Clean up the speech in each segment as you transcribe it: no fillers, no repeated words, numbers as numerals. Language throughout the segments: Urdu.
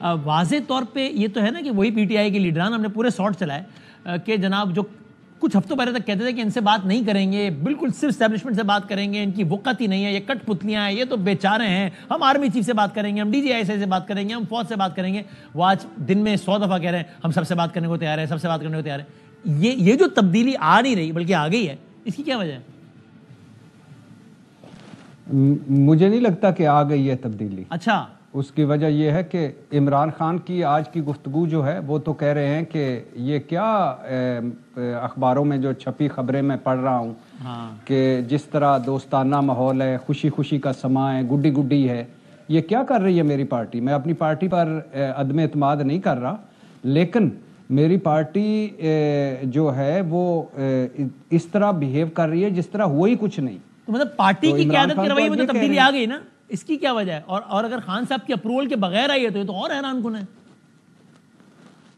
واضح طور پہ یہ تو ہے نا کہ وہی پی ٹی آئی کے لیڈران ہم نے پورے سارٹ چلائے کہ جناب جو کچھ ہفتوں پہلے تک کہتے تھے کہ ان سے بات نہیں کریں گے، بالکل صرف اسٹیبلشمنٹ سے بات کریں گے، ان کی وقت ہی نہیں ہے، یہ کٹ پتلیاں ہیں، یہ تو بیچارے ہیں، ہم آرمی چیف سے بات کریں گے، ہم ڈی جی آئی سے بات کریں گے، ہم فوج سے بات کریں گے، وہ آج دن میں 100 دفعہ کہہ رہے ہیں ہم سب سے بات کرنے کو تیار ہیں، سب سے بات کرنے کو تیار ہیں. یہ جو تبدیلی آ نہیں رہی بلکہ آ گئی ہے، اس کی کیا وجہ ہے؟ مجھے نہیں لگتا کہ آ گئی ہے تبدیلی. اچھا، اس کی وجہ یہ ہے کہ عمران خان کی آج کی گفتگو جو ہے وہ تو کہہ رہے ہیں کہ یہ کیا اخباروں میں جو چھپی خبریں میں پڑھ رہا ہوں کہ جس طرح دوستانہ ماحول ہے، خوشی خوشی کا سما ہے، گڈی گڈی ہے، یہ کیا کر رہی ہے میری پارٹی. میں اپنی پارٹی پر عدم اعتماد نہیں کر رہا، لیکن میری پارٹی جو ہے وہ اس طرح بیہیو کر رہی ہے جس طرح ہوا ہی کچھ نہیں. مطلب پارٹی کی قیادت کے رویے میں تو تبدیلی آ گئی نا، اس کی کیا وجہ ہے؟ اور اگر خان صاحب کی اپروول کے بغیر آئی ہے تو یہ تو اور حیران کن ہے.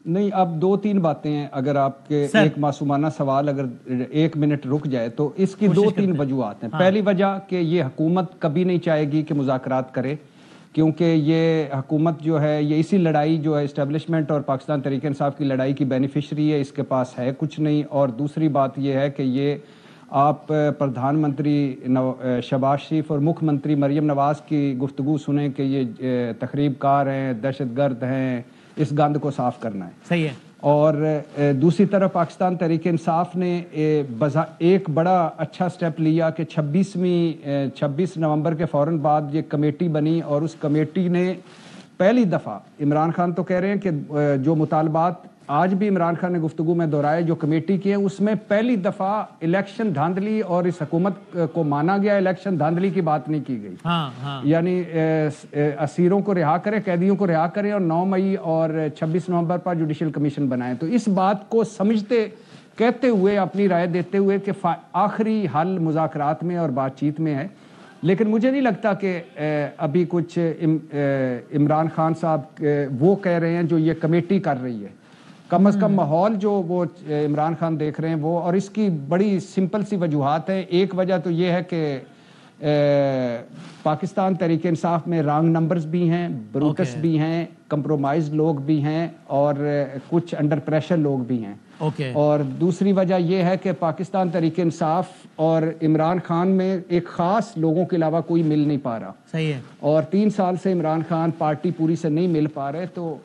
نہیں، اب 2-3 باتیں ہیں. اگر آپ کے ایک معصومانہ سوال اگر 1 منٹ رک جائے تو اس کی 2-3 وجوہات ہیں. پہلی وجہ کہ یہ حکومت کبھی نہیں چاہے گی کہ مذاکرات کرے، کیونکہ یہ حکومت جو ہے یہ اسی لڑائی جو ہے اسٹیبلشمنٹ اور پاکستان تحریک انصاف کی لڑائی کی بینیفیشری ہے، اس کے پاس ہے کچھ نہیں. اور دوسری بات یہ ہے کہ یہ آپ پردھان منتری شہباز شریف اور مکھ منتری مریم نواز کی گفتگو سنیں کہ یہ تخریب کار ہیں، دہشت گرد ہیں، اس گند کو صاف کرنا ہے. صحیح ہے. اور دوسری طرف پاکستان تحریک انصاف نے ایک بڑا اچھا سٹیپ لیا کہ 26 نومبر کے فوراً بعد یہ کمیٹی بنی، اور اس کمیٹی نے پہلی دفعہ، عمران خان تو کہہ رہے ہیں کہ جو مطالبات آج بھی عمران خان نے گفتگو میں دہرائے جو کمیٹی کی ہے، اس میں پہلی دفعہ الیکشن دھاندلی اور اس حکومت کو مانا گیا، الیکشن دھاندلی کی بات نہیں کی گئی. یعنی اسیروں کو رہا کرے، قیدیوں کو رہا کرے، اور 9 مئی اور 26 نومبر پر جوڈیشل کمیشن بنائے. تو اس بات کو سمجھتے کہتے ہوئے، اپنی رائے دیتے ہوئے کہ آخری حل مذاکرات میں اور بات چیت میں ہے. لیکن مجھے نہیں لگتا کہ ابھی کچھ عمران خان صاحب وہ کہہ رہے ہیں جو یہ کمیٹی کر رہی ہے. کم از کم ماحول جو وہ عمران خان دیکھ رہے ہیں وہ، اور اس کی بڑی سمپل سی وجوہات ہیں. ایک وجہ تو یہ ہے کہ پاکستان تحریک انصاف میں رانگ نمبرز بھی ہیں، بروٹس بھی ہیں، کمپرومائز لوگ بھی ہیں، اور کچھ انڈر پریشر لوگ بھی ہیں. اور دوسری وجہ یہ ہے کہ پاکستان تحریک انصاف اور عمران خان میں ایک خاص لوگوں کے علاوہ کوئی مل نہیں پا رہا. صحیح ہے. اور 3 سال سے عمران خان پارٹی پوری سے نہیں مل پا رہے. تو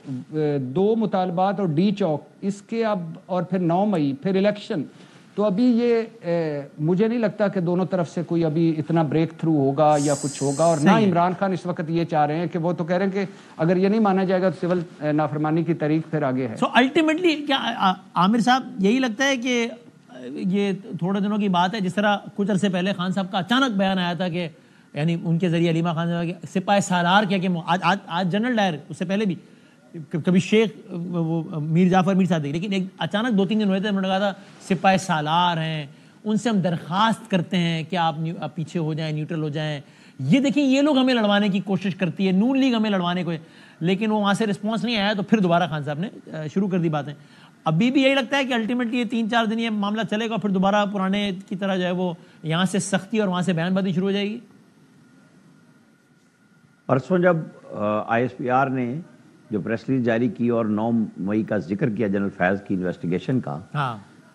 2 مطالبات اور ڈی چوک اس کے اب، اور پھر 9 مئی، پھر الیکشن. تو ابھی یہ مجھے نہیں لگتا کہ دونوں طرف سے کوئی ابھی اتنا بریک تھرو ہوگا یا کچھ ہوگا. اور نہ عمران خان اس وقت یہ چاہ رہے ہیں کہ وہ تو کہہ رہے ہیں کہ اگر یہ نہیں مانا جائے گا تو سول نافرمانی کی تاریخ پھر آگے ہے. سو الٹیمیٹلی کیا عامر صاحب یہی لگتا ہے کہ یہ تھوڑے دنوں کی بات ہے، جس طرح کچھ عرصے پہلے خان صاحب کا اچانک بیان آیا تھا کہ یعنی ان کے ذریعے علیمہ خان صاحب کے سپاہ سالار کیا کہ آج جنرل ڈائر، اس سے پہلے بھی کبھی شیخ وہ میر جعفر میر صادق، لیکن ایک اچانک 2-3 دن ہوئے تھے، انہوں نے کہا تھا سپاہ سالار ہیں، ان سے ہم درخواست کرتے ہیں کہ آپ پیچھے ہو جائیں، نیوٹرل ہو جائیں. یہ دیکھیں یہ لوگ ہمیں لڑوانے کی کوشش کرتی ہے، نون لیگ ہمیں لڑوانے کو، لیکن وہ وہاں سے رسپانس نہیں آیا. تو پھر دوبارہ خان صاحب نے شروع کر دی باتیں. ابھی بھی یہی لگتا ہے کہ الٹیمیٹلی یہ 3-4 دن یہ معاملہ چلے گا، پھر دوبارہ پرانے کی طرح جو ہے وہ یہاں سے سختی اور وہاں سے بیان بازی شروع ہو جائے گی. پرسوں جب آئی ایس پی آر نے جو پریس ریلیز جاری کی اور 9 مئی کا ذکر کیا جنرل فیض کی انویسٹیگیشن کا،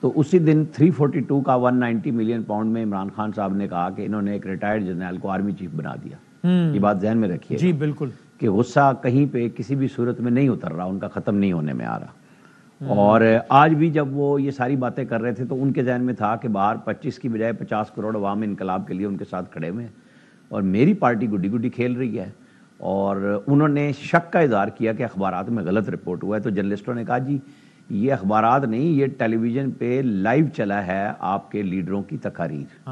تو اسی دن 342 کا 190 ملین پاؤنڈ میں عمران خان صاحب نے کہا کہ انہوں نے ایک ریٹائرڈ جنرل کو آرمی چیف بنا دیا. یہ بات ذہن میں رکھیے. جی بالکل. کہ غصہ کہیں پہ کسی بھی صورت میں نہیں اتر رہا، ان کا ختم نہیں ہونے میں آ رہا. اور آج بھی جب وہ یہ ساری باتیں کر رہے تھے تو ان کے ذہن میں تھا کہ باہر 25 کی بجائے 50 کروڑ عوام انقلاب کے لیے ان کے ساتھ کھڑے ہوئے ہیں، اور میری پارٹی گڈی گڈی کھیل رہی ہے. اور انہوں نے شک کا اظہار کیا کہ اخبارات میں غلط رپورٹ ہوا ہے. تو جرنلسٹوں نے کہا جی یہ اخبارات نہیں، یہ ٹیلی ویژن پہ لائیو چلا ہے آپ کے لیڈروں کی تقاریر.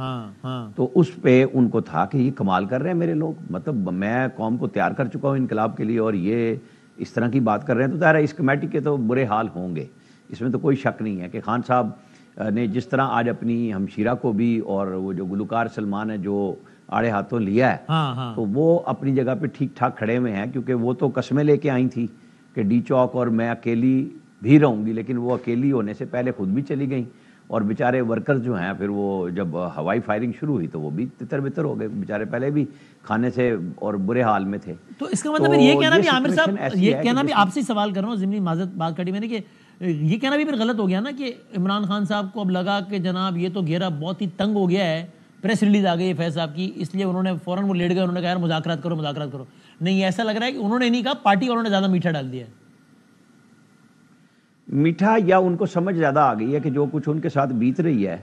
تو اس پہ ان کو تھا کہ یہ کمال کر رہے ہیں میرے لوگ، مطلب میں قوم کو تیار کر چکا ہوں انقلاب کے لیے اور یہ اس طرح کی بات کر رہے ہیں. تو ظاہر ہے اس کمیٹی کے تو برے حال ہوں گے، اس میں تو کوئی شک نہیں ہے کہ خان صاحب نے جس طرح آج اپنی ہمشیرہ کو بھی اور وہ جو گلوکار سلمان ہے جو آڑے ہاتھوں لیا ہے، تو وہ اپنی جگہ پہ ٹھیک ٹھاک کھڑے ہوئے ہیں، کیونکہ وہ تو قسمیں لے کے آئی تھی کہ ڈی چوک اور میں اکیلی بھی رہوں گی، لیکن وہ اکیلی ہونے سے پہلے خود بھی چلی گئیں اور بیچارے ورکرز جو ہیں پھر وہ جب ہوائی فائرنگ شروع ہوئی تو وہ بھی تتر بتر ہو گئے، بیچارے پہلے بھی کھانے سے اور برے حال میں تھے. تو اس کا مطلب یہ کہنا بھی عامر صاحب، یہ کہنا بھی آپ سے سوال کر رہا ہوں، ضمنی معذرت بات کٹی میں نے، کہ یہ کہنا بھی پھر غلط ہو گیا نا کہ عمران خان صاحب کو اب لگا کہ جناب یہ تو گھیرا بہت ہی تنگ ہو گیا ہے، پریس ریلیز آ گئی ہے فیض صاحب کی، اس لیے انہوں نے فوراً وہ لیٹ گئے، انہوں نے کہا یار مذاکرات کرو مذاکرات کرو. نہیں، ایسا لگ رہا ہے کہ انہوں نے نہیں کہا، پارٹی والوں نے زیادہ میٹھا ڈال دیا ہے. میٹھا یا ان کو سمجھ زیادہ آ گئی ہے کہ جو کچھ ان کے ساتھ بیت رہی ہے،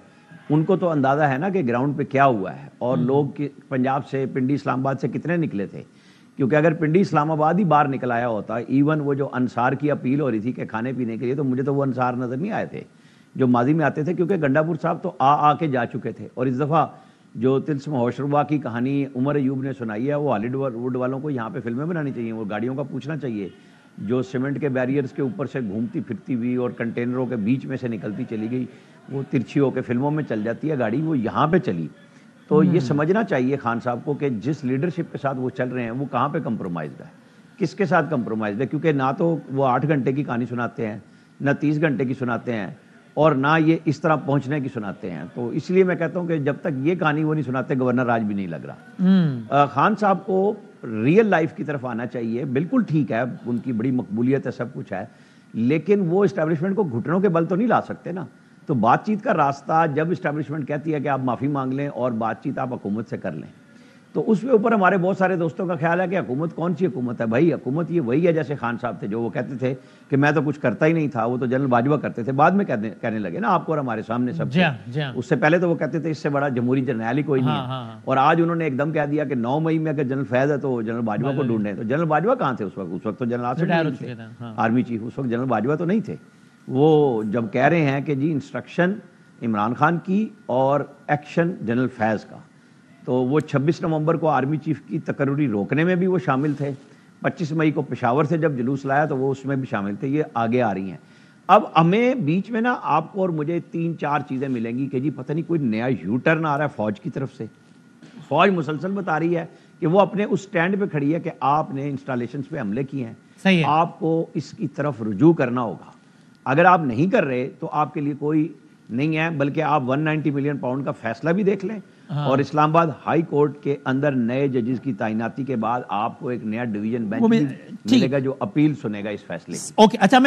ان کو تو اندازہ ہے نا کہ گراؤنڈ پہ کیا ہوا ہے، اور لوگ پنجاب سے، پنڈی اسلام آباد سے کتنے نکلے تھے. کیونکہ اگر پنڈی اسلام آباد ہی باہر نکل آیا ہوتا، ایون وہ جو انصار کی اپیل ہو رہی تھی کہ کھانے پینے کے لیے، تو مجھے تو وہ انصار نظر نہیں آئے تھے جو ماضی میں آتے تھے، کیونکہ گنڈا پور صاحب تو آ کے جا چکے تھے. اور اس دفعہ جو طلسم ہوشربا کی کہانی عمر ایوب نے سنائی ہے، وہ ہالی ووڈ والوں کو یہاں پہ فلمیں بنانی چاہیے، وہ گاڑیوں کا پوچھنا چاہیے جو سیمنٹ کے بیریئرز کے اوپر سے گھومتی پھرتی ہوئی اور کنٹینروں کے بیچ میں سے نکلتی چلی گئی، وہ ترچھی ہو کے فلموں میں چل جاتی ہے گاڑی، وہ یہاں پہ چلی. تو یہ سمجھنا چاہیے خان صاحب کو کہ جس لیڈرشپ کے ساتھ وہ چل رہے ہیں وہ کہاں پہ کمپرومائزڈ ہے، کس کے ساتھ کمپرومائزڈ ہے. کیونکہ نہ تو وہ 8 گھنٹے کی کہانی سناتے ہیں، نہ 30 گھنٹے کی سناتے ہیں، اور نہ یہ اس طرح پہنچنے کی سناتے ہیں. تو اس لیے میں کہتا ہوں کہ جب تک یہ کہانی وہ نہیں سناتے، گورنر راج بھی نہیں لگ رہا. خان صاحب کو ریئل لائف کی طرف آنا چاہیے. بالکل ٹھیک ہے، ان کی بڑی مقبولیت ہے، سب کچھ ہے، لیکن وہ اسٹیبلشمنٹ کو گھٹنوں کے بل تو نہیں لا سکتے نا. تو بات چیت کا راستہ جب اسٹیبلشمنٹ کہتی ہے کہ آپ معافی مانگ لیں اور بات چیت آپ حکومت سے کر لیں، تو اس کے اوپر ہمارے بہت سارے دوستوں کا خیال ہے کہ حکومت کون سی حکومت ہے. بھائی حکومت یہ وہی ہے جیسے خان صاحب تھے، جو وہ کہتے تھے کہ میں تو کچھ کرتا ہی نہیں تھا، وہ تو جنرل باجوہ کرتے تھے، بعد میں کہنے لگے نا آپ کو اور ہمارے سامنے سب سے. اس سے پہلے تو وہ کہتے تھے اس سے بڑا جمہوری جرنیل ہی کوئی نہیں ہے. اور آج انہوں نے ایک دم کہہ دیا کہ 9 مئی میں اگر جنرل فیض ہے تو جنرل باجوہ کو ڈھونڈیں. تو جنرل باجوہ کہاں تھے اس وقت تو جنرل آصف آرمی چیف، اس وقت جنرل باجوہ تو نہیں تھے. وہ جب کہہ رہے ہیں کہ جی انسٹرکشن عمران خان کی اور ایکشن جنرل فیض کا، تو وہ 26 نومبر کو آرمی چیف کی تقرری روکنے میں بھی وہ شامل تھے. 25 مئی کو پشاور سے جب جلوس لایا تو وہ اس میں بھی شامل تھے. یہ آگے آ رہی ہیں. اب ہمیں بیچ میں نا آپ کو اور مجھے 3-4 چیزیں ملیں گی کہ جی پتہ نہیں کوئی نیا یو ٹرن آ رہا ہے فوج کی طرف سے. فوج مسلسل بتا رہی ہے کہ وہ اپنے اس سٹینڈ پہ کھڑی ہے کہ آپ نے انسٹالیشنز پہ حملے کیے ہیں، آپ کو اس کی طرف رجوع کرنا ہوگا. اگر آپ نہیں کر رہے تو آپ کے لیے کوئی نہیں ہے، بلکہ آپ 190 ملین پاؤنڈ کا فیصلہ بھی دیکھ لیں. اور اسلام آباد ہائی کورٹ کے اندر نئے ججز کی تعیناتی کے بعد آپ کو ایک نیا ڈویژن بینچ ملے گا جو اپیل سنے گا اس فیصلے کی. اوکے، اچھا میں